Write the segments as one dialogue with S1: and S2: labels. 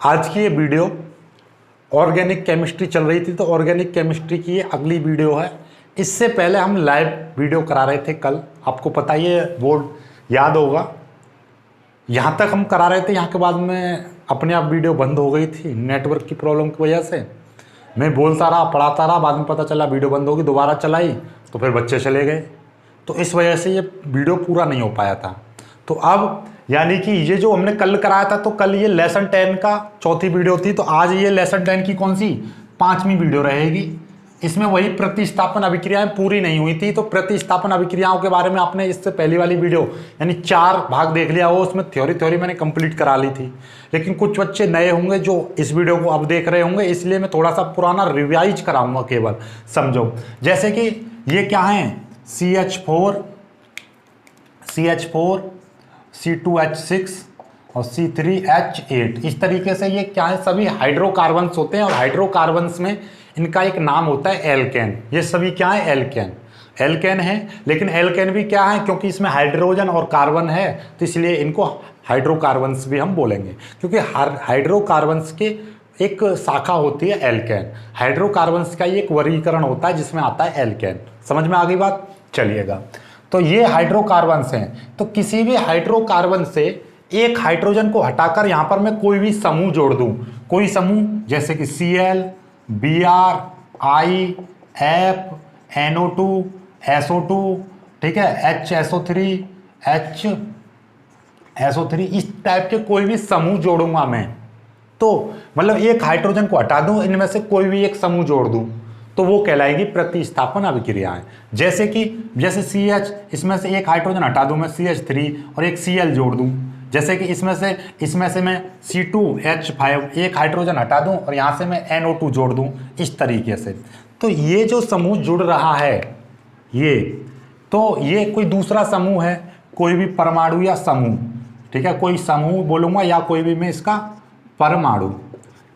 S1: आज की ये वीडियो ऑर्गेनिक केमिस्ट्री चल रही थी, तो ऑर्गेनिक केमिस्ट्री की ये अगली वीडियो है। इससे पहले हम लाइव वीडियो करा रहे थे कल, आपको पता ही है, बोर्ड याद होगा। यहाँ तक हम करा रहे थे, यहाँ के बाद में अपने आप वीडियो बंद हो गई थी नेटवर्क की प्रॉब्लम की वजह से। मैं बोलता रहा, पढ़ाता रहा, बाद में पता चला वीडियो बंद होगी, दोबारा चलाई तो फिर बच्चे चले गए, तो इस वजह से ये वीडियो पूरा नहीं हो पाया था। तो अब यानी कि ये जो हमने कल कराया था, तो कल ये लेसन 10 का चौथी वीडियो थी, तो आज ये लेसन 10 की कौन सी 5वीं वीडियो रहेगी। इसमें वही प्रतिस्थापन अभिक्रियाएं पूरी नहीं हुई थी, तो प्रतिस्थापन अभिक्रियाओं के बारे में आपने इससे पहली वाली वीडियो यानी 4 भाग देख लिया हो, उसमें थ्योरी मैंने कंप्लीट करा ली थी। लेकिन कुछ बच्चे नए होंगे जो इस वीडियो को अब देख रहे होंगे, इसलिए मैं थोड़ा सा पुराना रिवाइज कराऊंगा केवल, समझो। जैसे कि ये क्या है, CH4 C2H6 और C3H8, इस तरीके से ये क्या है, सभी हाइड्रोकार्बन्स होते हैं, और हाइड्रोकार्बन्स में इनका एक नाम होता है एल्केन। ये सभी क्या है, एल्केन है। लेकिन एल्केन भी क्या है, क्योंकि इसमें हाइड्रोजन और कार्बन है, तो इसलिए इनको हाइड्रोकार्बन्स भी हम बोलेंगे, क्योंकि हाइड्रोकार्बन्स के एक शाखा होती है एल्केन। हाइड्रोकार्बन्स का एक वर्गीकरण होता है जिसमें आता है एल्केन। समझ में आ गई बात, चलिएगा। तो ये हाइड्रोकार्बन्स हैं, तो किसी भी हाइड्रोकार्बन से एक हाइड्रोजन को हटाकर यहाँ पर मैं कोई भी समूह जोड़ दूँ, कोई समूह जैसे कि Cl, Br, I, F, NO2, SO2, ठीक है, HSO3, HSO3, इस टाइप के कोई भी समूह जोड़ूंगा मैं। तो मतलब एक हाइड्रोजन को हटा दूं, इनमें से कोई भी एक समूह जोड़ दूं, तो वो कहलाएगी प्रतिस्थापन अभिक्रियाएं। जैसे CH, इसमें से एक हाइड्रोजन हटा दूं मैं, CH3, और एक Cl जोड़ दूं। जैसे कि इसमें से मैं C2H5 एक हाइड्रोजन हटा दूं, और यहाँ से मैं NO2 जोड़ दूं, इस तरीके से। तो ये जो समूह जुड़ रहा है, ये कोई दूसरा समूह है, कोई भी परमाणु या समूह, ठीक है, कोई समूह बोलूँगा या कोई भी मैं इसका परमाणु।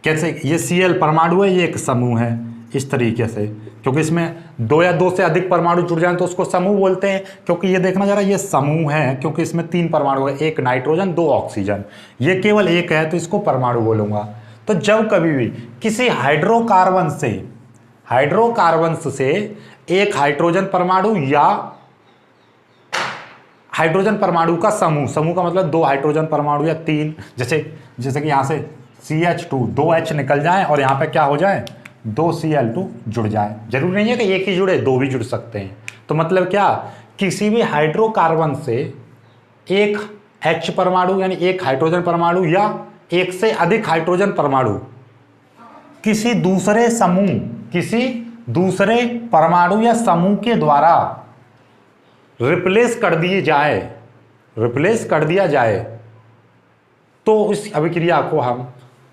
S1: कैसे, ये Cl परमाणु है, ये एक समूह है, इस तरीके से, क्योंकि इसमें 2 या 2 से अधिक परमाणु जुड़ जाएं तो उसको समूह बोलते हैं। क्योंकि ये देखना जरा, ये समूह है क्योंकि इसमें 3 परमाणु है, 1 नाइट्रोजन 2 ऑक्सीजन, ये केवल एक है, तो इसको परमाणु बोलूँगा। तो जब कभी भी किसी हाइड्रोकार्बन से एक हाइड्रोजन परमाणु या हाइड्रोजन परमाणु का समूह का मतलब 2 हाइड्रोजन परमाणु या 3, जैसे कि यहाँ से CH2 2 H निकल जाए और यहाँ पे क्या हो जाए, 2 Cl2 जुड़ जाए। जरूरी नहीं है कि एक ही जुड़े, 2 भी जुड़ सकते हैं। तो मतलब क्या, किसी भी हाइड्रोकार्बन से एक H परमाणु यानी एक हाइड्रोजन परमाणु या एक से अधिक हाइड्रोजन परमाणु किसी दूसरे परमाणु या समूह के द्वारा रिप्लेस कर दिया जाए, तो इस अभिक्रिया को हम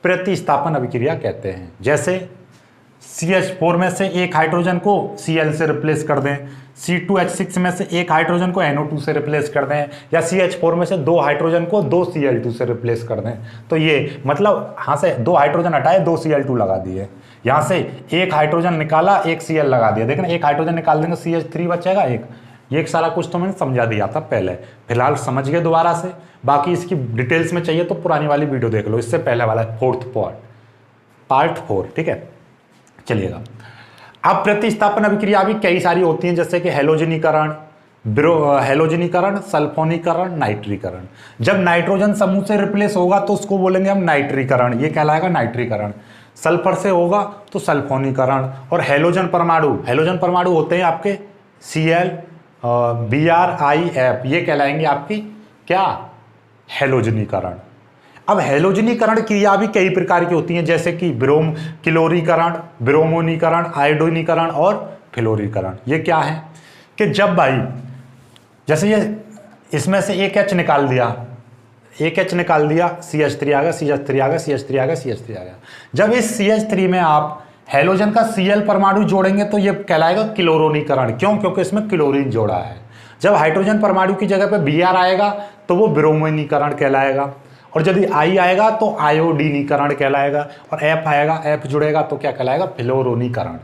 S1: प्रतिस्थापन अभिक्रिया कहते हैं। जैसे CH4 में से एक हाइड्रोजन को Cl से रिप्लेस कर दें, C2H6 में से एक हाइड्रोजन को NO2 से रिप्लेस कर दें, या CH4 में से 2 हाइड्रोजन को 2 Cl2 से रिप्लेस कर दें। तो ये मतलब यहाँ से 2 हाइड्रोजन हटाए, 2 Cl2 लगा दिए, यहाँ से एक हाइड्रोजन निकाला, एक Cl लगा दिया। देखना, एक हाइड्रोजन निकाल देंगे, CH3 बचेगा एक सारा कुछ तो मैंने समझा दिया था पहले, फिलहाल समझ गए दोबारा से। बाकी इसकी डिटेल्स में चाहिए तो पुरानी वाली वीडियो देख लो, इससे पहले वाला 4th पार्ट 4, ठीक है। चलिएगा, अब प्रतिस्थापन अभिक्रिया भी कई सारी होती हैं, जैसे कि हेलोजनीकरण, सल्फोनीकरण, नाइट्रीकरण। जब नाइट्रोजन समूह से रिप्लेस होगा तो उसको बोलेंगे हम नाइट्रीकरण, ये कहलाएगा नाइट्रीकरण। सल्फर से होगा तो सल्फोनीकरण। और हेलोजन परमाणु होते हैं आपके Cl, Br, I, F, ये कहलाएंगे आपकी क्या, हेलोजनीकरण। अब हेलोजनीकरण क्रिया भी कई प्रकार की होती हैं, जैसे कि क्लोरीकरण, ब्रोमोनीकरण, आयोडीनीकरण और फ्लोरीकरण। ये क्या है कि जब भाई, जैसे ये इसमें से एक H निकाल दिया, CH3 आ गया। जब इस CH3 में आप हेलोजन का Cl परमाणु जोड़ेंगे तो ये कहलाएगा क्लोरोनीकरण। क्यों? क्योंकि इसमें क्लोरीन जोड़ा है। जब हाइड्रोजन परमाणु की जगह पे Br आएगा तो वो ब्रोमोनीकरण कहलाएगा, और यदि I आएगा तो आयोडीनीकरण कहलाएगा, और F आएगा, F जुड़ेगा तो क्या कहलाएगा, फ्लोरोनीकरण।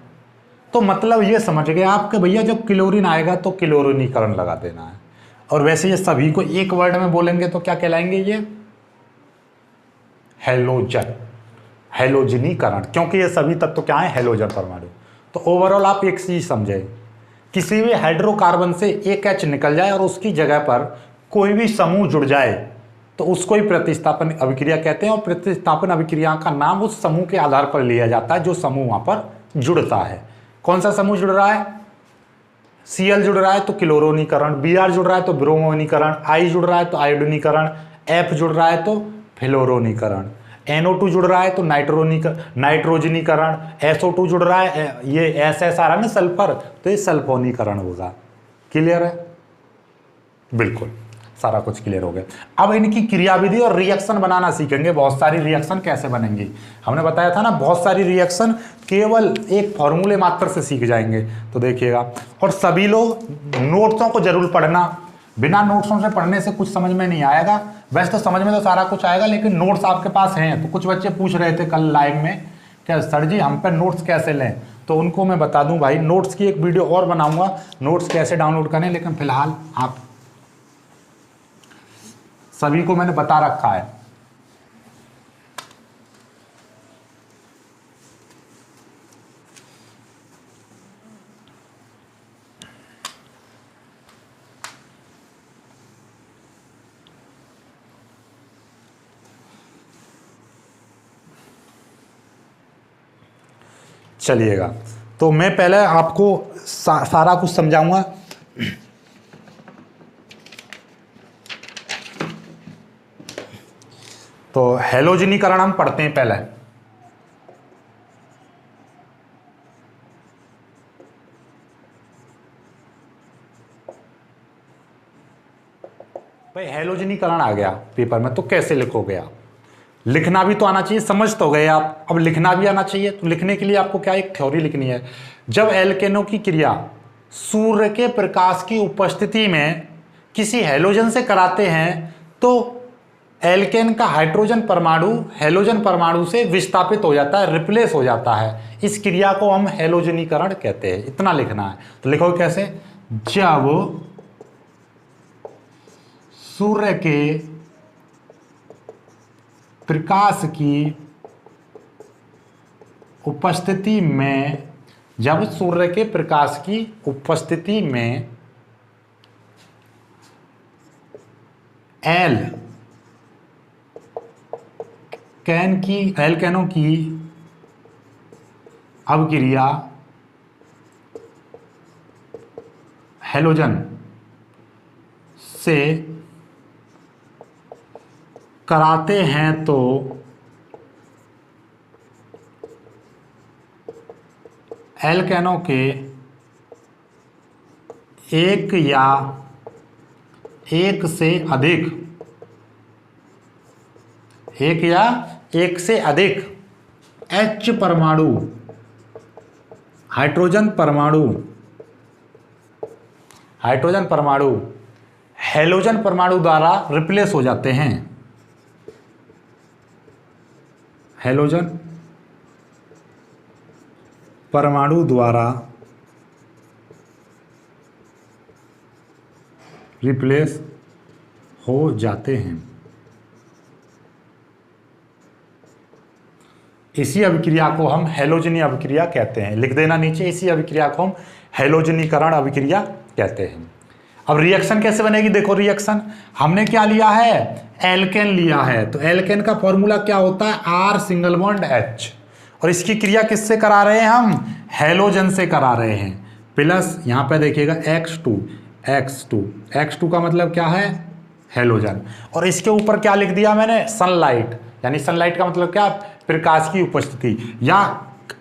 S1: तो मतलब ये समझ गए आप कि भैया जब क्लोरीन आएगा तो क्लोरोनीकरण लगा देना है। और वैसे ये सभी को एक वर्ड में बोलेंगे तो क्या कहलाएंगे, ये हेलोजन। हैलोजनीकरण, क्योंकि ये सभी तत्व क्या है, हैलोजन परमाणु। तो ओवरऑल आप एक चीज समझे, किसी भी हाइड्रोकार्बन से एक H निकल जाए और उसकी जगह पर कोई भी समूह जुड़ जाए तो उसको ही प्रतिस्थापन अभिक्रिया कहते हैं, और प्रतिस्थापन अभिक्रिया का नाम उस समूह के आधार पर लिया जाता है जो समूह वहां पर जुड़ता है। कौन सा समूह जुड़ रहा है, Cl जुड़ रहा है तो क्लोरोनीकरण, Br जुड़ रहा है तो ब्रोमोनीकरण, I जुड़ रहा है तो आयोडीनीकरण, F जुड़ रहा है तो फ्लोरोनीकरण, NO2 जुड़ रहा है तो नाइट्रोजनीकरण, SO2 जुड़ रहा है, ये SS आ रहा है ना सल्फर, तो ये सल्फोनीकरण होगा। क्लियर है, बिल्कुल सारा कुछ क्लियर हो गया। अब इनकी क्रियाविधि और रिएक्शन बनाना सीखेंगे। बहुत सारी रिएक्शन कैसे बनेंगी, हमने बताया था ना, बहुत सारी रिएक्शन केवल एक फॉर्मूले मात्र से सीख जाएंगे। तो देखिएगा, और सभी लोग नोट्सों को जरूर पढ़ना, बिना नोट्सों से पढ़ने से कुछ समझ में नहीं आएगा। वैसे तो समझ में तो सारा कुछ आएगा, लेकिन नोट्स आपके पास हैं। तो कुछ बच्चे पूछ रहे थे कल लाइव में, क्या सर जी हम पे नोट्स कैसे लें, तो उनको मैं बता दूं भाई, नोट्स की एक वीडियो और बनाऊंगा, नोट्स कैसे डाउनलोड करें। लेकिन फिलहाल आप सभी को मैंने बता रखा है। चलिएगा, तो मैं पहले आपको सारा कुछ समझाऊंगा। तो हैलोजनीकरण हम पढ़ते हैं पहले। भाई हैलोजनीकरण आ गया पेपर में, तो कैसे लिखोगे आप, लिखना भी तो आना चाहिए, समझ तो गए आप, अब लिखना भी आना चाहिए। तो लिखने के लिए आपको क्या, एक थ्योरी लिखनी है। जब एल्केनों की क्रिया सूर्य के प्रकाश की उपस्थिति में किसी हैलोजन से कराते हैं तो एल्केन का हाइड्रोजन परमाणु हैलोजन परमाणु से विस्थापित हो जाता है, रिप्लेस हो जाता है। इस क्रिया को हम हैलोजनीकरण कहते हैं। इतना लिखना है। तो लिखो कैसे, जब सूर्य के प्रकाश की उपस्थिति में, जब सूर्य के प्रकाश की उपस्थिति में एल्केनों की अभिक्रिया हैलोजन से कराते हैं तो एल्केनों के एक या एक से अधिक H परमाणु हाइड्रोजन परमाणु हैलोजन परमाणु द्वारा रिप्लेस हो जाते हैं। हैलोजन परमाणु द्वारा रिप्लेस हो जाते हैं। इसी अभिक्रिया को हम हैलोजनी अभिक्रिया कहते हैं। लिख देना नीचे, इसी अभिक्रिया को हम हैलोजनीकरण अभिक्रिया कहते हैं। अब रिएक्शन कैसे बनेगी, देखो रिएक्शन हमने क्या लिया है, एल्केन लिया है। तो एल्केन का फॉर्मूला क्या होता है, R सिंगल बॉन्ड H, और इसकी क्रिया किससे करा रहे हैं हम, हैलोजन से करा रहे हैं। प्लस यहाँ पे देखिएगा X2 का मतलब क्या है, हैलोजन, और इसके ऊपर क्या लिख दिया मैंने, सनलाइट, यानी सनलाइट का मतलब क्या, प्रकाश की उपस्थिति, या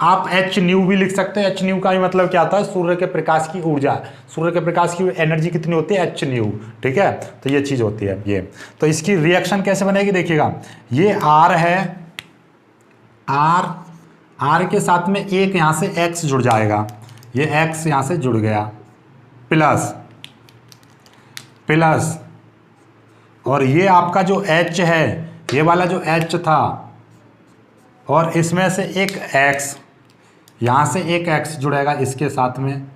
S1: आप H न्यू भी लिख सकते हैं। H न्यू का भी मतलब क्या होता है, सूर्य के प्रकाश की ऊर्जा, सूर्य के प्रकाश की एनर्जी कितनी होती है, H न्यू, ठीक है। तो ये चीज होती है ये। तो इसकी रिएक्शन कैसे बनेगी, देखिएगा, ये R है, R के साथ में एक यहाँ से X जुड़ जाएगा, ये X यहाँ से जुड़ गया, प्लस और ये आपका जो H है, ये वाला जो H था, और इसमें से एक X, यहाँ से एक X जुड़ेगा इसके साथ में,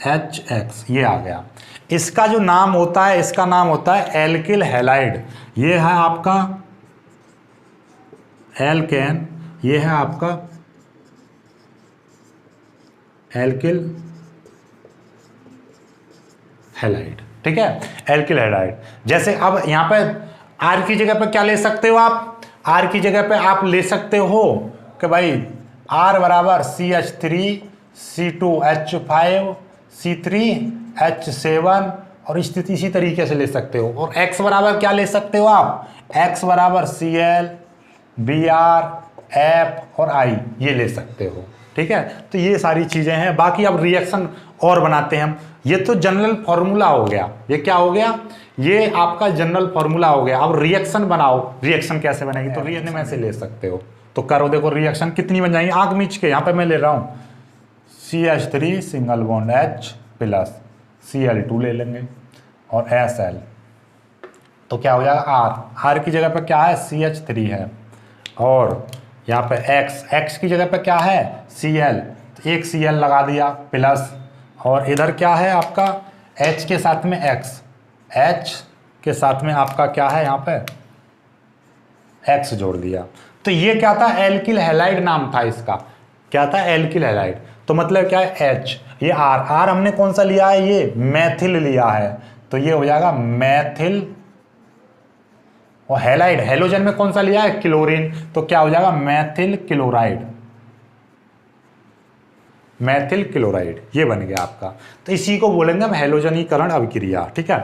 S1: HX, ये आ गया। इसका जो नाम होता है, इसका नाम होता है एल्किल हैलाइड। ये है आपका एल्केन, ये है आपका एल्किल हैलाइड, ठीक है, एल्किल हैलाइड। जैसे अब यहां पे आर की जगह पे क्या ले सकते हो आप, आर की जगह पे आप ले सकते हो कि भाई आर बराबर CH3, C2H5, C3H7 और स्थिति इसी तरीके से ले सकते हो। और x बराबर क्या ले सकते हो आप, x बराबर Cl, Br, F और I ये ले सकते हो, ठीक है। तो ये सारी चीजें हैं। बाकी अब रिएक्शन और बनाते हैं हम। ये तो जनरल फॉर्मूला हो गया, ये क्या हो गया, ये आपका जनरल फॉर्मूला हो गया। अब रिएक्शन बनाओ, रिएक्शन कैसे बनेगी, तो रिएक्शन में से ले सकते हो। तो करो, देखो रिएक्शन कितनी बन जाएंगी आंख मीच के। यहाँ पे मैं ले रहा हूँ CH3 single bond H plus Cl2 ले लेंगे और Sl, तो क्या हो जाएगा R की जगह पे क्या है CH3 है, और यहाँ पे X की जगह पे क्या है Cl, तो एक Cl लगा दिया प्लस, और इधर क्या है आपका H के साथ में H के साथ में आपका क्या है यहाँ पे X जोड़ दिया। तो ये क्या था, एल्किल हैलाइड नाम था इसका, क्या था एल्किल हैलाइड। तो मतलब क्या है H, ये R हमने कौन सा लिया है, ये मैथिल लिया है, तो ये हो जाएगा मैथिल। और हैलाइड, हैलोजन में कौन सा लिया है क्लोरीन, तो क्या हो जाएगा मैथिल क्लोराइड, मैथिल क्लोराइड, ये बन गया आपका। तो इसी को बोलेंगे हम हैलोजनीकरण अभिक्रिया, ठीक है।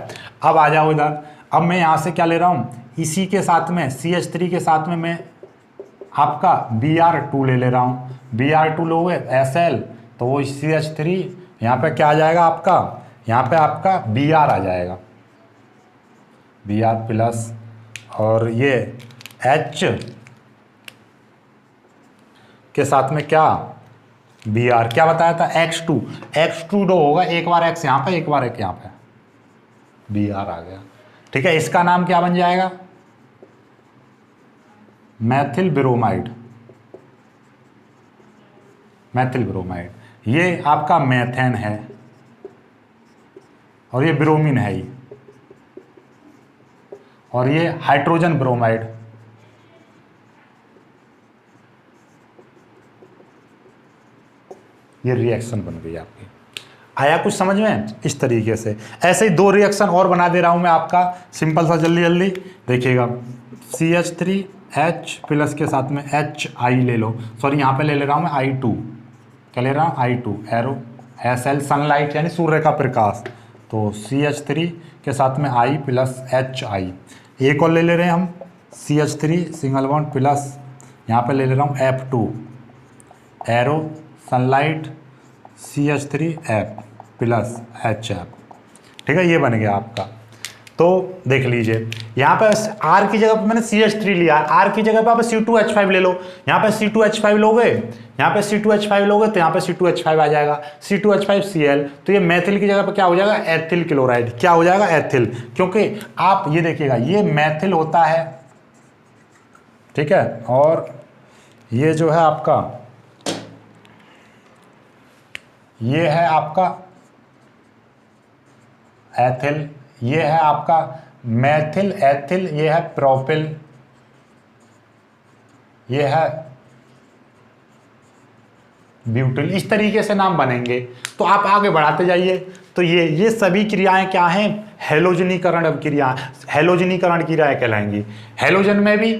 S1: अब आ जाओ इधर, अब मैं यहाँ से क्या ले रहा हूँ, इसी के साथ में CH3 के साथ में मैं आपका Br2 ले रहा हूँ। Br2 लोगे Sl, तो वो CH3 यहाँ पे क्या आ जाएगा आपका, यहाँ पे आपका Br आ जाएगा, Br प्लस, और ये H के साथ में क्या Br, क्या बताया था X2 दो होगा, एक बार X यहाँ पे एक बार एक यहाँ पे, Br आ गया, ठीक है। इसका नाम क्या बन जाएगा मैथिल ब्रोमाइड, मैथिल ब्रोमाइड। ये आपका मेथेन है और ये ब्रोमीन है ही, और ये हाइड्रोजन ब्रोमाइड, ये रिएक्शन बन गई आपकी। आया कुछ समझ में, इस तरीके से। ऐसे ही दो रिएक्शन और बना दे रहा हूं मैं आपका, सिंपल सा, जल्दी जल्दी देखिएगा। CH3H प्लस के साथ में HI ले लो, सॉरी यहाँ पे ले रहा हूँ मैं I2, क्या ले रहा हूँ I2 एरो, SL सनलाइट यानी सूर्य का प्रकाश, तो CH3 के साथ में I प्लस HI। एक और ले रहे हैं हम CH3 सिंगल बॉन्ड प्लस, यहाँ पे ले रहा हूँ F2 arrow sunlight CH3F plus HF, ठीक है, ये बन गया आपका। तो देख लीजिए यहाँ पे R की जगह पे मैंने CH3 लिया, R की जगह पे आप C2H5 ले लो, यहाँ पे C2H5 लोगे, यहाँ पे C2H5 लोगे तो यहाँ पे C2H5 आ जाएगा, C2H5Cl, तो ये मैथिल की जगह पे क्या हो जाएगा एथिल क्लोराइड, क्या हो जाएगा एथिल, क्योंकि आप ये देखिएगा ये मैथिल होता है, ठीक है, और ये जो है आपका, ये है आपका एथिल, ये है आपका मैथिल एथिल, ये है प्रोपिल, ये है ब्यूटिल, इस तरीके से नाम बनेंगे। तो आप आगे बढ़ाते जाइए। तो ये सभी क्रियाएं क्या हैं, हैलोजनीकरण अभिक्रिया, हैलोजनीकरण क्रियाएं कहलाएंगी। हैलोजन में भी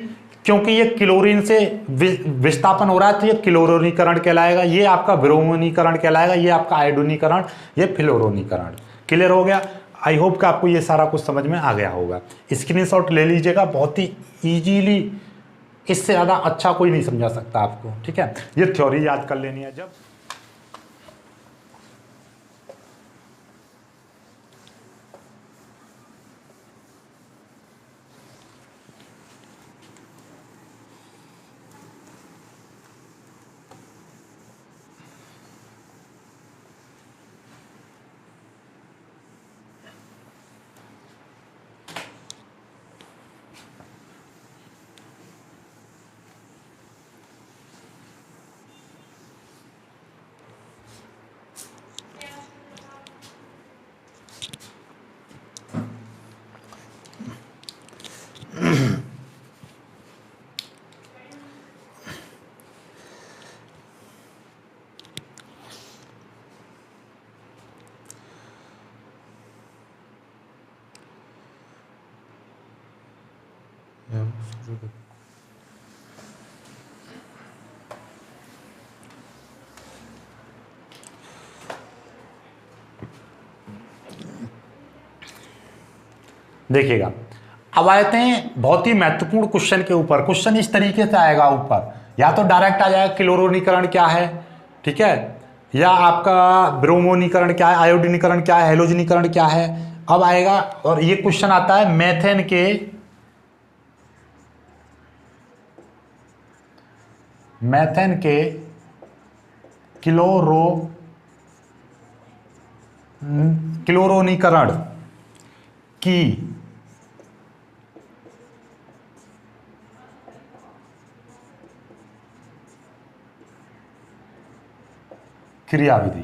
S1: क्योंकि ये क्लोरीन से विस्थापन हो रहा है तो ये क्लोरोनीकरण कहलाएगा, ये आपका ब्रोमोनीकरण कहलाएगा, ये आपका आयोडोनीकरण, ये फ्लोरोनीकरण। क्लियर हो गया। आई होप कि आपको ये सारा कुछ समझ में आ गया होगा। स्क्रीनशॉट ले लीजिएगा, बहुत ही इजीली, इससे ज़्यादा अच्छा कोई नहीं समझा सकता आपको, ठीक है। ये थ्योरी याद कर लेनी है जब देखिएगा, अब आते हैं बहुत ही महत्वपूर्ण क्वेश्चन के ऊपर। क्वेश्चन इस तरीके से आएगा ऊपर, या तो डायरेक्ट आ जाएगा क्लोरोनीकरण क्या है, ठीक है, या आपका ब्रोमोनीकरण क्या है, आयोडीनीकरण क्या है, हेलोजनीकरण क्या है। अब आएगा और ये क्वेश्चन आता है मेथेन के क्लोरोनीकरण की क्रियाविधि।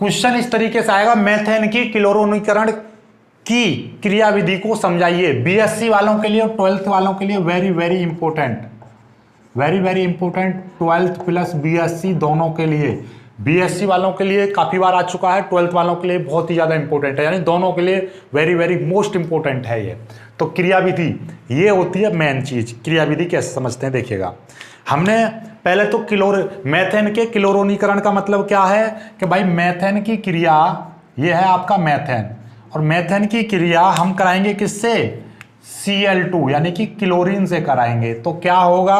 S1: क्वेश्चन इस तरीके से आएगा, मेथेन की क्लोरोनीकरण की क्रियाविधि को समझाइए। बीएससी वालों के लिए और 12th वालों के लिए very very important, very very important, 12th plus BSc दोनों के लिए। बीएससी वालों के लिए काफी बार आ चुका है, 12th वालों के लिए बहुत ही ज्यादा इंपॉर्टेंट है, यानी दोनों के लिए वेरी वेरी मोस्ट इंपॉर्टेंट है ये। तो क्रियाविधि ये होती है मेन चीज। क्रियाविधि कैसे समझते हैं देखिएगा। हमने पहले तो मेथेन के क्लोरोनीकरण का मतलब क्या है कि भाई मेथेन की क्रिया, ये है आपका मेथेन, और मेथेन की क्रिया हम कराएंगे किससे, Cl2 यानी कि क्लोरीन से कराएंगे। तो क्या होगा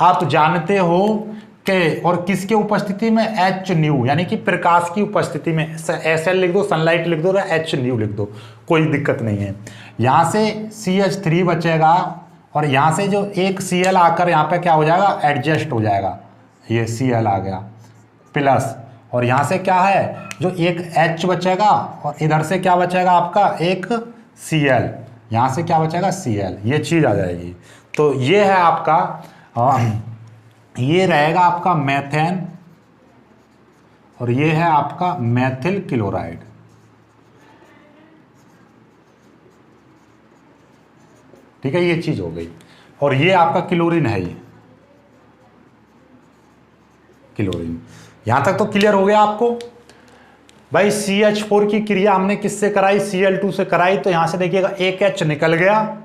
S1: आप जानते हो कि, और किसके उपस्थिति में, H न्यू यानी कि प्रकाश की उपस्थिति में। Sl लिख दो, सनलाइट लिख दो, H न्यू लिख दो, कोई दिक्कत नहीं है। यहां से CH3 बचेगा और यहां से जो एक Cl आकर यहां पे क्या हो जाएगा, एडजस्ट हो जाएगा, ये Cl आ गया प्लस, और यहां से क्या है, जो एक H बचेगा और इधर से क्या बचेगा आपका, एक Cl, यहां से क्या बचेगा, Cl, ये चीज आ जाएगी। तो ये है आपका, ये रहेगा आपका मेथेन और ये है आपका मेथिल क्लोराइड। ठीक है, ये चीज हो गई। और ये आपका क्लोरीन है, ये क्लोरीन। यहां तक तो क्लियर हो गया आपको भाई। CH4 की क्रिया हमने किससे कराई, Cl2 से कराई। तो यहां से देखिएगा एक H निकल गया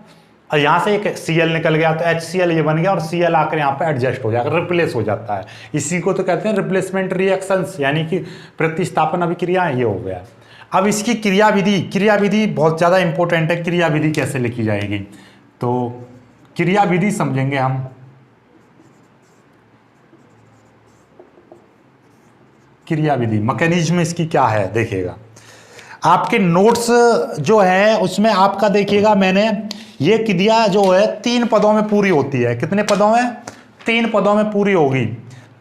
S1: और यहां से एक Cl निकल गया, तो HCl ये बन गया और Cl आकर यहां पे एडजस्ट हो जाएगा, रिप्लेस हो जाता है। इसी को तो कहते हैं रिप्लेसमेंट रिएक्शंस, यानी कि प्रतिस्थापन अभिक्रिया, ये हो गया। अब इसकी क्रियाविधि बहुत ज्यादा इंपॉर्टेंट है। क्रियाविधि कैसे लिखी जाएगी, तो क्रियाविधि समझेंगे हम। क्रियाविधि मैकेनिज्म इसकी क्या है देखिएगा। आपके नोट्स जो है उसमें आपका देखिएगा, मैंने ये क्रिया जो है 3 पदों में पूरी होती है। कितने पदों में, 3 पदों में पूरी होगी।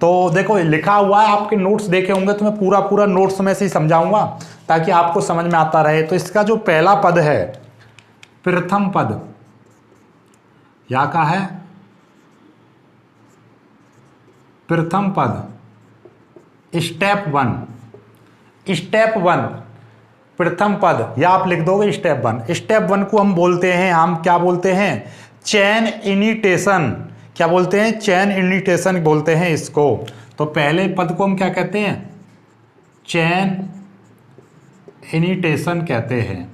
S1: तो देखो लिखा हुआ है, आपके नोट्स देखे होंगे तो मैं पूरा नोट्स में से ही समझाऊंगा ताकि आपको समझ में आता रहे। तो इसका जो पहला पद है, प्रथम पद, क्या का है, प्रथम पद, स्टेप 1, प्रथम पद, या आप लिख दोगे स्टेप 1। स्टेप 1 को हम बोलते हैं, हम क्या बोलते हैं, चेन इनिटेशन। क्या बोलते हैं, चेन इनिटेशन बोलते हैं इसको। तो पहले पद को हम क्या कहते हैं, चेन इनिटेशन कहते हैं।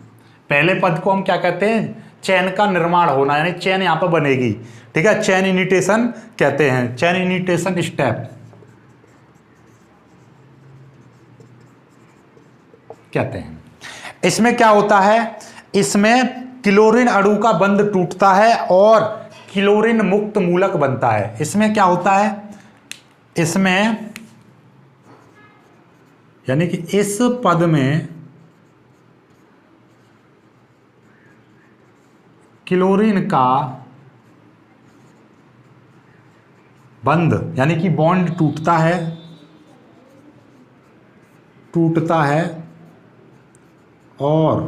S1: पहले पद को हम क्या कहते हैं, चेन का निर्माण होना, यानी चेन यहां पर बनेगी। ठीक है, चेन इनिटेशन कहते हैं, चेन इनिटेशन स्टेप कहते हैं। इसमें क्या होता है, इसमें क्लोरीन अणु का बंध टूटता है और क्लोरीन मुक्त मूलक बनता है। इसमें क्या होता है, इसमें यानी कि इस पद में क्लोरीन का बंध यानी कि बॉन्ड टूटता है और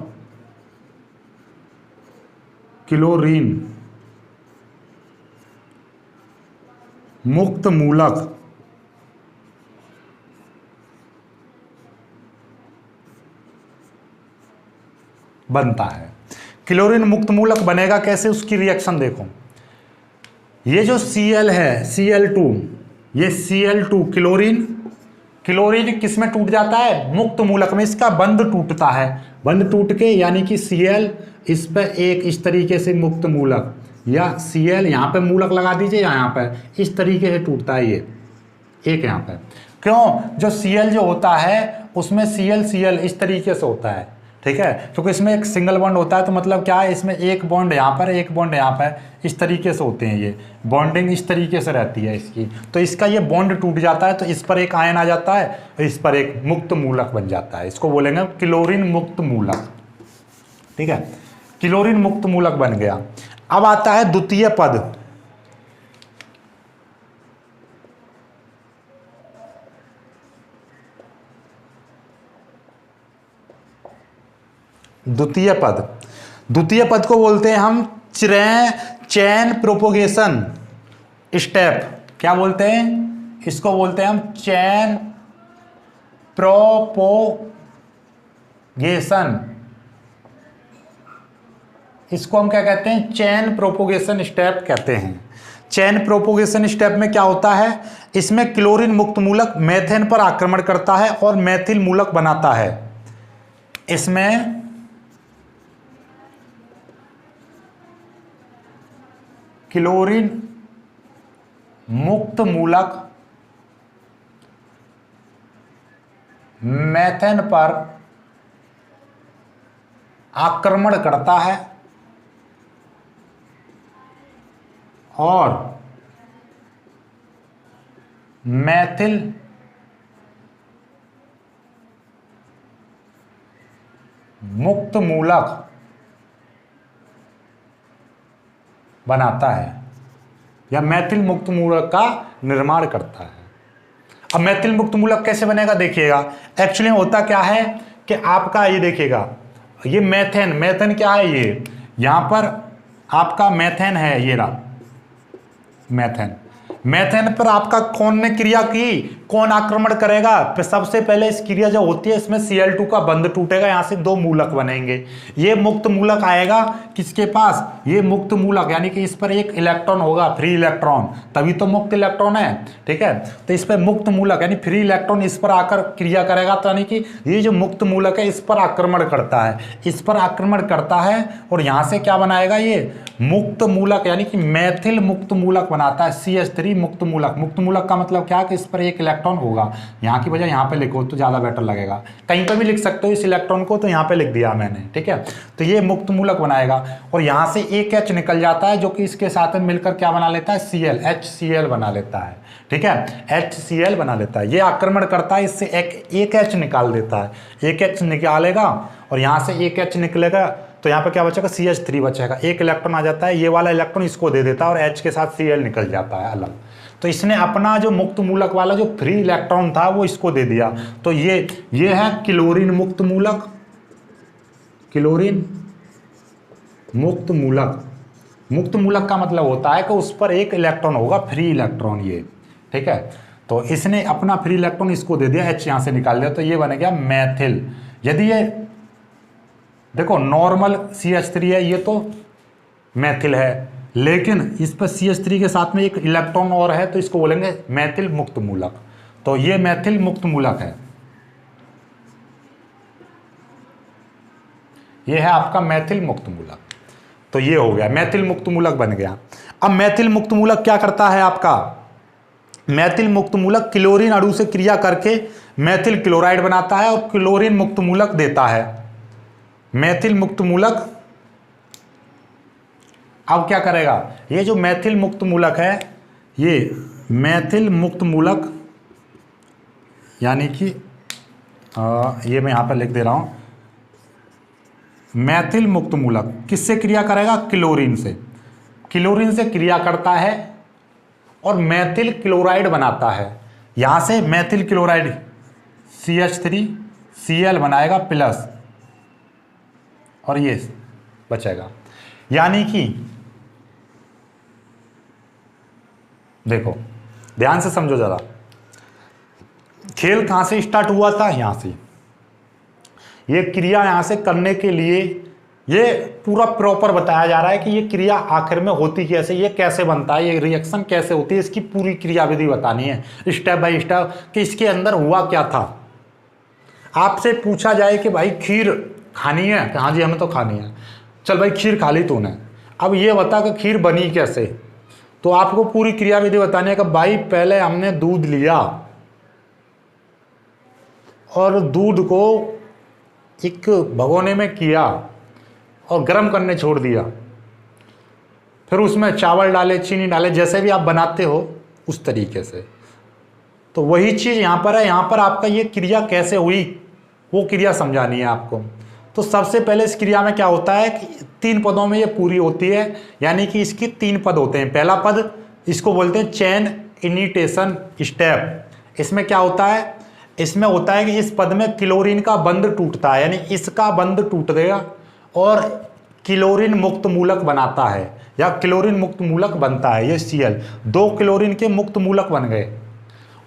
S1: क्लोरीन मुक्त मूलक बनता है। क्लोरीन मुक्त मूलक बनेगा कैसे, उसकी रिएक्शन देखो। ये जो Cl है, Cl2, ये Cl2 क्लोरीन किस में टूट जाता है, मुक्त मूलक में। इसका बंध टूटता है, बंध टूट के यानी कि Cl इस पे एक इस तरीके से मुक्त मूलक, या Cl, यहाँ पे मूलक लगा दीजिए या यहाँ पे, इस तरीके से टूटता है ये एक यहाँ पे। क्यों? जो Cl जो होता है उसमें Cl इस तरीके से होता है, ठीक है, क्योंकि इसमें एक सिंगल बॉन्ड होता है, तो मतलब क्या है, इसमें एक बॉन्ड यहाँ पर, एक बॉन्ड यहाँ पर, इस तरीके से होते हैं, ये बॉन्डिंग इस तरीके से रहती है इसकी। तो इसका ये बॉन्ड टूट जाता है तो इस पर एक आयन आ जाता है और इस पर एक मुक्त मूलक बन जाता है, इसको बोलेंगे क्लोरीन मुक्त मूलक, ठीक है, क्लोरीन मुक्त मूलक बन गया। अब आता है द्वितीय पद। द्वितीय पद को बोलते हैं हम चेन प्रोपोगेशन स्टेप। क्या बोलते हैं? इसको बोलते हैं हम चेन प्रोपोगेशन। इसको हम क्या कहते हैं? चेन प्रोपोगेशन स्टेप कहते हैं। चेन प्रोपोगेशन स्टेप में क्या होता है? इसमें क्लोरीन मुक्त मूलक मेथेन पर आक्रमण करता है और मेथिल मूलक बनाता है। इसमें क्लोरीन मुक्त मूलक मेथेन पर आक्रमण करता है और मेथिल मुक्त मूलक बनाता है या मेथिल मुक्त मूलक का निर्माण करता है। अब मेथिल मुक्त मूलक कैसे बनेगा देखिएगा। एक्चुअली होता क्या है कि आपका ये देखिएगा, ये मेथेन क्या है, ये यहां पर आपका मेथेन है, ये रहा मेथेन पर आपका कौन ने क्रिया की, कौन आक्रमण करेगा? तो सबसे पहले इस क्रिया जो होती है इसमें Cl2 का बंध टूटेगा, यहां से दो मूलक बनेंगे। ये मुक्त मूलक आएगा किसके पास? ये मुक्त मूलक, यानी कि इस पर एक इलेक्ट्रॉन होगा, फ्री इलेक्ट्रॉन, तभी तो मुक्त इलेक्ट्रॉन है, ठीक है। तो इस पर मुक्त मूलक यानी फ्री इलेक्ट्रॉन इस पर आकर क्रिया करेगा, तो यानी कि ये जो मुक्त मूलक है इस पर आक्रमण करता है, इस पर आक्रमण करता है और यहां से क्या बनाएगा? ये मुक्त मूलक यानी कि मेथिल मुक्त मूलक बनाता है, CH3 मुक्त मूलक। मुक्त मूलक का मतलब क्या? कि इस पर एक इलेक्ट्रॉन होगा, यहाँ की बजाय यहाँ पे लिखो तो ज़्यादा बेटर लगेगा, कहीं पर भी लिख सकते हो इस इलेक्ट्रॉन को, तो यहाँ पे लिख दिया मैंने, ठीक है। तो ये मुक्त मूलक बनाएगा और यहाँ से एक H निकल जाता है जो कि इसके साथ में मिलकर क्या बना लेता है? Cl, HCl बना लेता है, ठीक है, HCl बना लेता है। ये आक्रमण करता है, इससे एक H निकाल देता है, एक H निकालेगा और यहाँ से एक H निकलेगा तो यहाँ पे क्या बचेगा? CH3 बचेगा, एक इलेक्ट्रॉन आ जाता है, ये वाला इलेक्ट्रॉन इसको दे देता है और H के साथ Cl निकल जाता है अलग। तो इसने अपना जो मुक्त मूलक वाला जो फ्री इलेक्ट्रॉन था वो इसको दे दिया। तो ये है क्लोरीन मुक्त मूलक, क्लोरीन मुक्त मूलक। मुक्त मूलक का मतलब होता है कि उस पर एक इलेक्ट्रॉन होगा, फ्री इलेक्ट्रॉन, ये, ठीक है। तो इसने अपना फ्री इलेक्ट्रॉन इसको दे दिया, H यहाँ से निकाल दिया, तो ये बन गया मेथिल। यदि ये देखो नॉर्मल CH3 है, ये तो मेथिल है, लेकिन इस पर CH3 के साथ में एक इलेक्ट्रॉन और है तो इसको बोलेंगे मेथिल मुक्त मूलक। तो ये मेथिल मुक्त मूलक है, ये है आपका मेथिल मुक्त मूलक। तो ये हो गया, मेथिल मुक्त मूलक बन गया। अब मेथिल मुक्त मूलक क्या करता है आपका? मेथिल मुक्त मूलक क्लोरीन अणु से क्रिया करके मेथिल क्लोराइड बनाता है और क्लोरीन मुक्त मूलक देता है। मेथिल मुक्त मूलक अब क्या करेगा? ये जो मेथिल मुक्त मूलक है, ये मेथिल मुक्त मूलक यानी कि ये मैं यहाँ पर लिख दे रहा हूँ, मेथिल मुक्त मूलक किससे क्रिया करेगा? क्लोरीन से। क्लोरीन से क्रिया करता है और मेथिल क्लोराइड बनाता है। यहाँ से मेथिल क्लोराइड CH3 Cl बनाएगा प्लस और ये बचेगा। यानी कि देखो ध्यान से समझो जरा, खेल कहां से स्टार्ट हुआ था? यहां से। ये क्रिया यहां से करने के लिए ये पूरा प्रॉपर बताया जा रहा है कि ये क्रिया आखिर में होती कैसे, ये कैसे बनता है, ये रिएक्शन कैसे होती है, इसकी पूरी क्रियाविधि बतानी है स्टेप बाय स्टेप कि इसके अंदर हुआ क्या था। आपसे पूछा जाए कि भाई खीर खानी है, हाँ जी हमें तो खानी है, चल भाई खीर खा ली तूने, अब ये बता कि खीर बनी कैसे। तो आपको पूरी क्रिया विधि बतानी है कि भाई पहले हमने दूध लिया और दूध को एक भगोने में किया और गर्म करने छोड़ दिया, फिर उसमें चावल डाले, चीनी डाले, जैसे भी आप बनाते हो उस तरीके से। तो वही चीज़ यहाँ पर है। यहाँ पर आपका ये क्रिया कैसे हुई वो क्रिया समझानी है आपको। तो सबसे पहले इस क्रिया में क्या होता है कि 3 पदों में ये पूरी होती है, यानी कि इसके 3 पद होते हैं। पहला पद इसको बोलते हैं चेन इनिटेशन स्टेप। इसमें क्या होता है, इसमें होता है कि इस पद में क्लोरीन का बंध टूटता है, यानी इसका बंध टूट गया और क्लोरीन मुक्त मूलक बनाता है या क्लोरीन मुक्त मूलक बनता है। ये Cl 2 क्लोरीन के मुक्त मूलक बन गए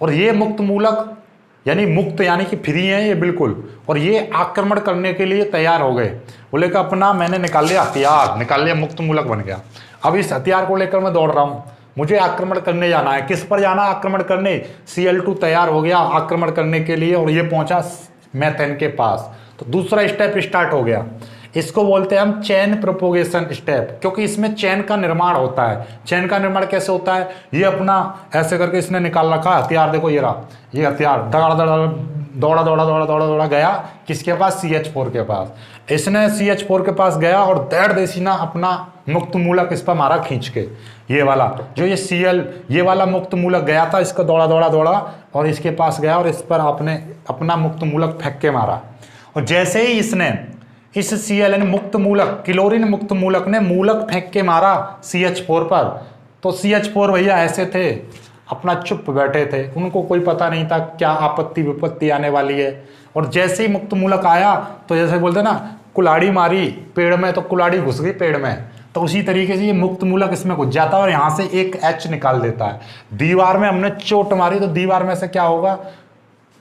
S1: और ये मुक्त मूलक यानी मुक्त यानी कि फ्री है ये बिल्कुल, और ये आक्रमण करने के लिए तैयार हो गए। बोले कि अपना मैंने निकाल लिया हथियार, निकाल लिया, मुक्त मूलक बन गया। अब इस हथियार को लेकर मैं दौड़ रहा हूँ, मुझे आक्रमण करने जाना है। किस पर जाना है आक्रमण करने? Cl2 तैयार हो गया आक्रमण करने के लिए और ये पहुंचा मेथेन के पास। तो दूसरा स्टेप स्टार्ट हो गया। इसको बोलते हैं हम चेन प्रोपोगेशन स्टेप, क्योंकि इसमें चेन का निर्माण होता है। चेन का निर्माण कैसे होता है, ये अपना ऐसे करके इसने निकाल रखा हथियार, देखो ये रहा ये हथियार, दौड़ा दौड़ा गया किसके पास? CH4 के पास। इसने CH4 के पास गया और डेढ़ देसीना अपना मुक्त मूलक इस पर मारा खींच के, ये वाला जो ये Cl ये वाला मुक्त मूलक गया था, इसका दौड़ा और इसके पास गया और इस पर आपने अपना मुक्त मूलक फेंक के मारा। और जैसे ही इसने इस Cl मुक्त मूलक क्लोरीन मुक्त मूलक ने मूलक फेंक के मारा CH4 पर, तो CH4 भैया ऐसे थे अपना चुप बैठे थे, उनको कोई पता नहीं था क्या आपत्ति विपत्ति आने वाली है। और जैसे ही मुक्त मूलक आया तो जैसे बोलते ना कुल्हाड़ी मारी पेड़ में तो कुल्हाड़ी घुस गई पेड़ में, तो उसी तरीके से ये मुक्त मूलक इसमें घुस जाता है और यहाँ से एक H निकाल देता है। दीवार में हमने चोट मारी तो दीवार में से क्या होगा,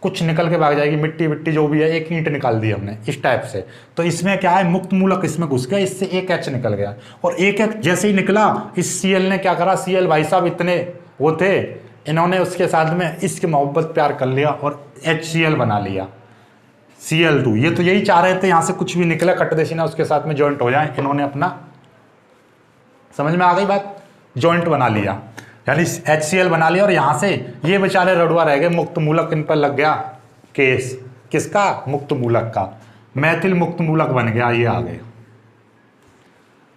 S1: कुछ निकल के भाग जाएगी, मिट्टी विट्टी जो भी है, एक ईंट निकाल दी हमने इस टाइप से। तो इसमें क्या है, मुक्त मूलक इसमें घुस गया, इससे एक H निकल गया और एक जैसे ही निकला इस Cl ने क्या करा, Cl भाई साहब इतने वो थे, इन्होंने उसके साथ में इसके मोहब्बत प्यार कर लिया और HCl बना लिया Cl2। ये तो यही चाह रहे थे यहाँ से कुछ भी निकले कट देसीना उसके साथ में जॉइंट हो जाए, इन्होंने अपना, समझ में आ गई बात, जॉइंट बना लिया यानी HCl बना लिया। और यहाँ से ये बेचारे रड़ुआ रह गए, मुक्त मूलक इन पर लग गया केस, किसका? मुक्त मूलक का। मैथिल मुक्त मूलक बन गया, ये आ गए।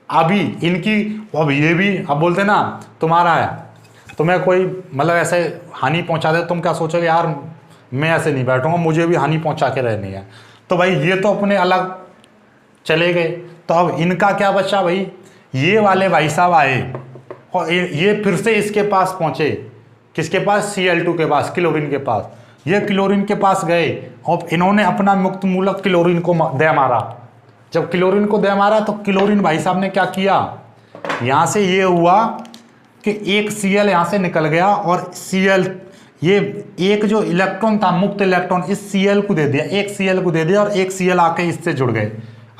S1: अभी इनकी अब ये भी अब बोलते ना तुम्हारा है, तुम्हें कोई मतलब ऐसे हानि पहुंचा दे, तुम क्या सोचोगे यार मैं ऐसे नहीं बैठूंगा, मुझे भी हानि पहुंचा के रहनी है। तो भाई ये तो अपने अलग चले गए, तो अब इनका क्या बचा भाई, ये वाले भाई साहब आए और ये फिर से इसके पास पहुंचे, किसके पास? Cl2 के पास, क्लोरीन के पास। ये क्लोरीन के पास गए और इन्होंने अपना मुक्त मूलक क्लोरीन को दे मारा। जब क्लोरीन को दे मारा तो क्लोरीन भाई साहब ने क्या किया, यहाँ से ये हुआ कि एक Cl यहाँ से निकल गया और Cl ये एक जो इलेक्ट्रॉन था मुक्त इलेक्ट्रॉन इस Cl को दे दिया, एक Cl को दे दिया और एक Cl आके इससे जुड़ गए।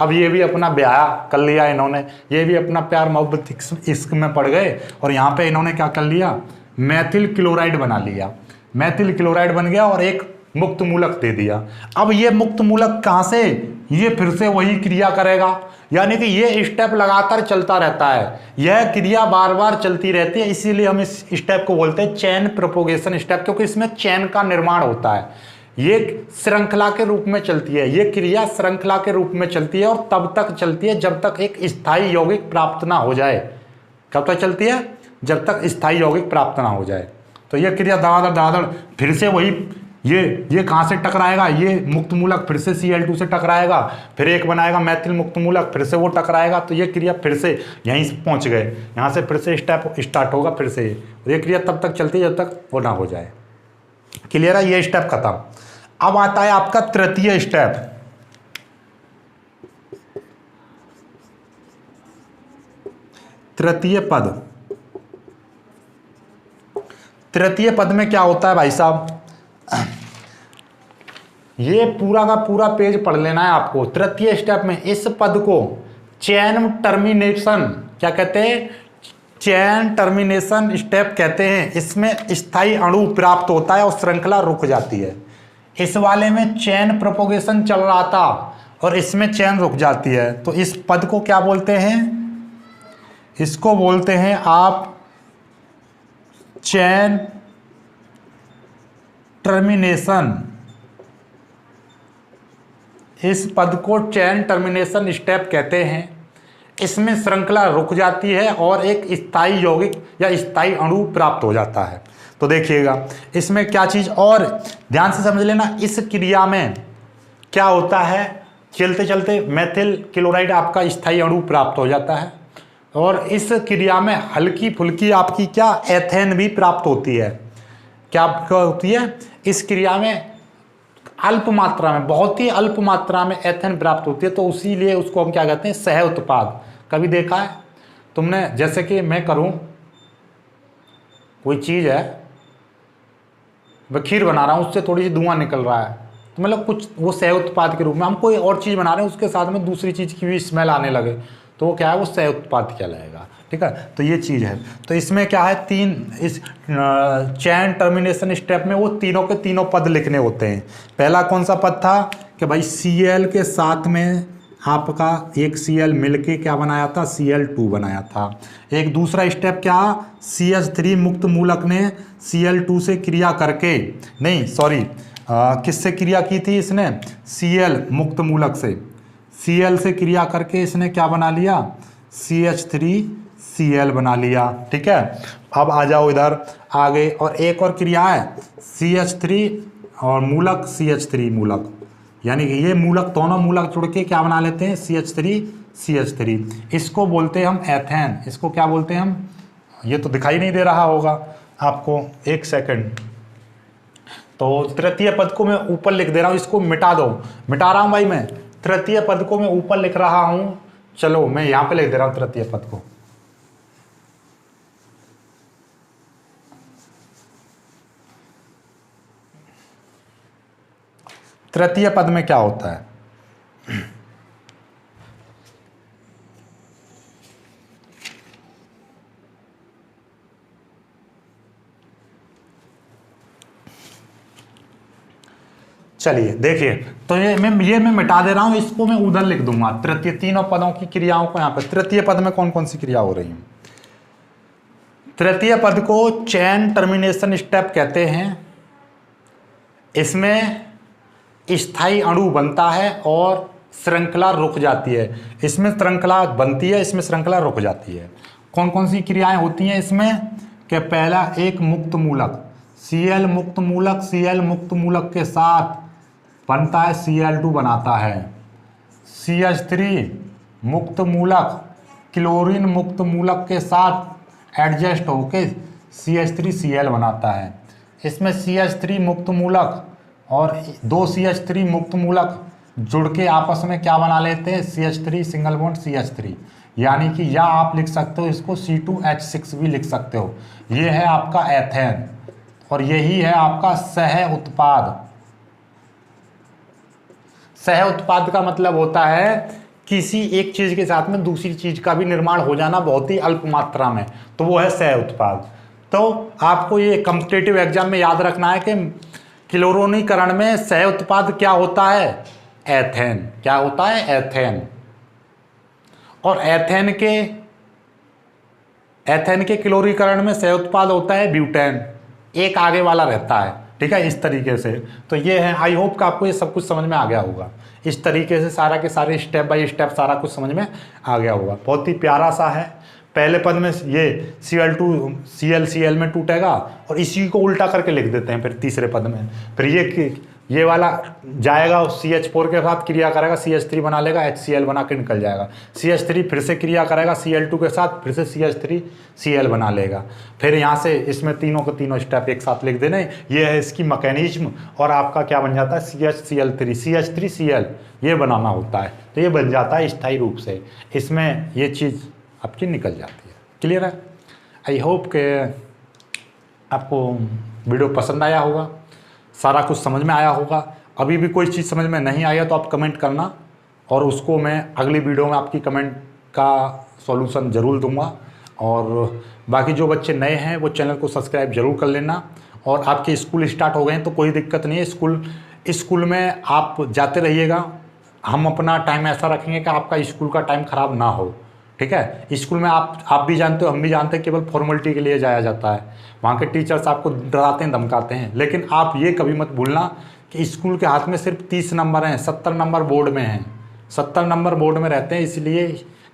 S1: अब ये भी अपना ब्याह कर लिया इन्होंने, ये भी अपना प्यार मोहब्बत इश्क में पड़ गए और यहाँ पे इन्होंने क्या कर लिया, मैथिल क्लोराइड बना लिया। मैथिल क्लोराइड बन गया और एक मुक्त मूलक दे दिया। अब ये मुक्त मूलक कहाँ से, ये फिर से वही क्रिया करेगा, यानी कि ये स्टेप लगातार चलता रहता है, यह क्रिया बार बार चलती रहती है। इसीलिए हम इस स्टेप को बोलते हैं चेन प्रोपोगेशन स्टेप, क्योंकि इसमें चेन का निर्माण होता है। ये श्रृंखला के रूप में चलती है, ये क्रिया श्रृंखला के रूप में चलती है और तब तक चलती है जब तक एक स्थायी यौगिक प्राप्त ना हो जाए। कब तक चलती है? जब तक स्थायी यौगिक प्राप्त ना हो जाए। तो ये क्रिया दादड़ फिर से वही, ये कहाँ से टकराएगा, ये मुक्त मूलक फिर से Cl2 से टकराएगा, फिर एक बनाएगा मैथिल मुक्त मूलक, फिर से वो टकराएगा। तो ये क्रिया फिर से यहीं से पहुँच गए, यहाँ से फिर से स्टेप स्टार्ट होगा फिर से। ये क्रिया तब तक चलती है जब तक वो ना हो जाए। क्लियर है? ये स्टेप खत्म। अब आता है आपका तृतीय स्टेप। तृतीय पद। तृतीय पद में क्या होता है भाई साहब, ये पूरा का पूरा पेज पढ़ लेना है आपको। तृतीय स्टेप में इस पद को चेन टर्मिनेशन क्या कहते हैं, चेन टर्मिनेशन स्टेप कहते हैं। इसमें स्थायी अणु प्राप्त होता है और श्रृंखला रुक जाती है। इस वाले में चेन प्रोपोगेशन चल रहा था और इसमें चेन रुक जाती है, तो इस पद को क्या बोलते हैं, इसको बोलते हैं आप चेन टर्मिनेशन। इस पद को चेन टर्मिनेशन स्टेप कहते हैं। इसमें श्रृंखला रुक जाती है और एक स्थायी यौगिक या स्थायी अणु प्राप्त हो जाता है। तो देखिएगा इसमें क्या चीज और ध्यान से समझ लेना, इस क्रिया में क्या होता है, चलते चलते मेथिल क्लोराइड आपका स्थायी अणु प्राप्त हो जाता है और इस क्रिया में हल्की फुल्की आपकी क्या एथेन भी प्राप्त होती है। क्या होती है इस क्रिया में? अल्प मात्रा में, बहुत ही अल्प मात्रा में एथेन प्राप्त होती है। तो इसीलिए उसको हम क्या कहते हैं, सह उत्पाद। कभी देखा है तुमने, जैसे कि मैं करूं, कोई चीज़ है, मैं खीर बना रहा हूं, उससे थोड़ी सी धुआं निकल रहा है, तो मतलब कुछ वो सह उत्पाद के रूप में। हम कोई और चीज़ बना रहे हैं, उसके साथ में दूसरी चीज़ की भी स्मेल आने लगे, तो वो क्या है, वो सह उत्पाद कहलाएगा। ठीक है, तो ये चीज़ है। तो इसमें क्या है, तीन इस चेन टर्मिनेशन स्टेप में वो तीनों के तीनों पद लिखने होते हैं। पहला कौन सा पद था कि भाई Cl के साथ में आपका एक Cl मिलके क्या बनाया था, Cl2 बनाया था। एक दूसरा स्टेप क्या, CH3 मुक्त मूलक ने Cl2 से क्रिया करके, नहीं सॉरी, किससे क्रिया की थी इसने, Cl मुक्त मूलक से, Cl से क्रिया करके इसने क्या बना लिया, CH3Cl बना लिया। ठीक है, अब आ जाओ इधर आगे, और एक और क्रिया है CH3 और मूलक CH3 मूलक, यानी कि ये मूलक, दोनों मूलक जुड़ के क्या बना लेते हैं, CH3। इसको बोलते हैं हम एथेन। इसको क्या बोलते हैं हम, ये तो दिखाई नहीं दे रहा होगा आपको, एक सेकंड। तो तृतीय पद को मैं ऊपर लिख दे रहा हूँ, इसको मिटा दो, मिटा रहा हूँ भाई मैं। तृतीय पद को मैं ऊपर लिख रहा हूँ, चलो मैं यहाँ पे लिख दे रहा हूँ तृतीय पद को। तृतीय पद में क्या होता है, चलिए देखिए, तो ये मैं मिटा दे रहा हूं, इसको मैं उधर लिख दूंगा। तृतीय, तीनों पदों की क्रियाओं को यहाँ पे, तृतीय पद में कौन कौन सी क्रिया हो रही है। तृतीय पद को चेन टर्मिनेशन स्टेप कहते हैं। इसमें स्थायी अणु बनता है और श्रृंखला रुक जाती है। इसमें श्रृंखला बनती है, इसमें श्रृंखला रुक जाती है। कौन कौन सी क्रियाएं होती हैं इसमें, कि पहला एक मुक्त मूलक, Cl मुक्त मूलक, Cl मुक्त मूलक के साथ बनता है Cl2 बनाता है। CH3 मुक्त मूलक क्लोरीन मुक्त मूलक के साथ एडजस्ट होके CH3Cl बनाता है। इसमें CH3 मुक्त मूलक और दो CH3 मुक्त मूलक जुड़ के आपस में क्या बना लेते हैं, CH3 सिंगल बॉन्ड CH3, यानी कि या आप लिख सकते हो इसको C2H6 भी लिख सकते हो। ये है आपका एथेन और यही है आपका सह उत्पाद। सह उत्पाद का मतलब होता है किसी एक चीज के साथ में दूसरी चीज का भी निर्माण हो जाना बहुत ही अल्प मात्रा में, तो वो है सह उत्पाद। तो आपको ये कॉम्पिटिटिव एग्जाम में याद रखना है कि क्लोरोनीकरण में सह उत्पाद क्या होता है, एथेन। क्या होता है, एथेन। और एथेन के क्लोरीकरण में सह उत्पाद होता है ब्यूटेन, एक आगे वाला रहता है। ठीक है, इस तरीके से। तो ये है, आई होप कि आपको ये सब कुछ समझ में आ गया होगा। इस तरीके से सारा के सारे स्टेप बाय स्टेप सारा कुछ समझ में आ गया होगा। बहुत ही प्यारा सा है। पहले पद में ये Cl में टूटेगा और इसी को उल्टा करके लिख देते हैं। फिर तीसरे पद में फिर ये वाला जाएगा, CH4 के साथ क्रिया करेगा, CH3 बना लेगा, HCl बना के निकल जाएगा। CH3 फिर से क्रिया करेगा Cl2 के साथ, फिर से CH3Cl बना लेगा। फिर यहाँ से इसमें तीनों के तीनों स्टेप एक साथ लिख देने। ये है इसकी मैकेनिज्म और आपका क्या बन जाता है, CH3Cl ये बनाना होता है। तो ये बन जाता है स्थायी रूप से। इसमें ये चीज़ आपकी निकल जाती है। क्लियर है? आई होप के आपको वीडियो पसंद आया होगा, सारा कुछ समझ में आया होगा। अभी भी कोई चीज़ समझ में नहीं आया तो आप कमेंट करना और उसको मैं अगली वीडियो में आपकी कमेंट का सॉल्यूशन ज़रूर दूंगा। और बाकी जो बच्चे नए हैं वो चैनल को सब्सक्राइब ज़रूर कर लेना। और आपके स्कूल स्टार्ट हो गए हैं तो कोई दिक्कत नहीं है, स्कूल में आप जाते रहिएगा। हम अपना टाइम ऐसा रखेंगे कि आपका स्कूल का टाइम ख़राब ना हो। ठीक है। स्कूल में आप भी जानते हो, हम भी जानते हैं, केवल फॉर्मेलिटी के लिए जाया जाता है। वहाँ के टीचर्स आपको डराते हैं, धमकाते हैं, लेकिन आप ये कभी मत भूलना कि स्कूल के हाथ में सिर्फ 30 नंबर हैं, 70 नंबर बोर्ड में हैं, 70 नंबर बोर्ड में रहते हैं। इसलिए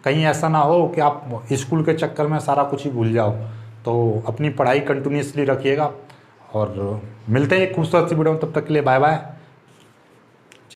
S1: कहीं ऐसा ना हो कि आप स्कूल के चक्कर में सारा कुछ ही भूल जाओ। तो अपनी पढ़ाई कंटिन्यूसली रखिएगा और मिलते हैं एक खूबसूरत सी वीडियो में। तब तक के लिए बाय बाय।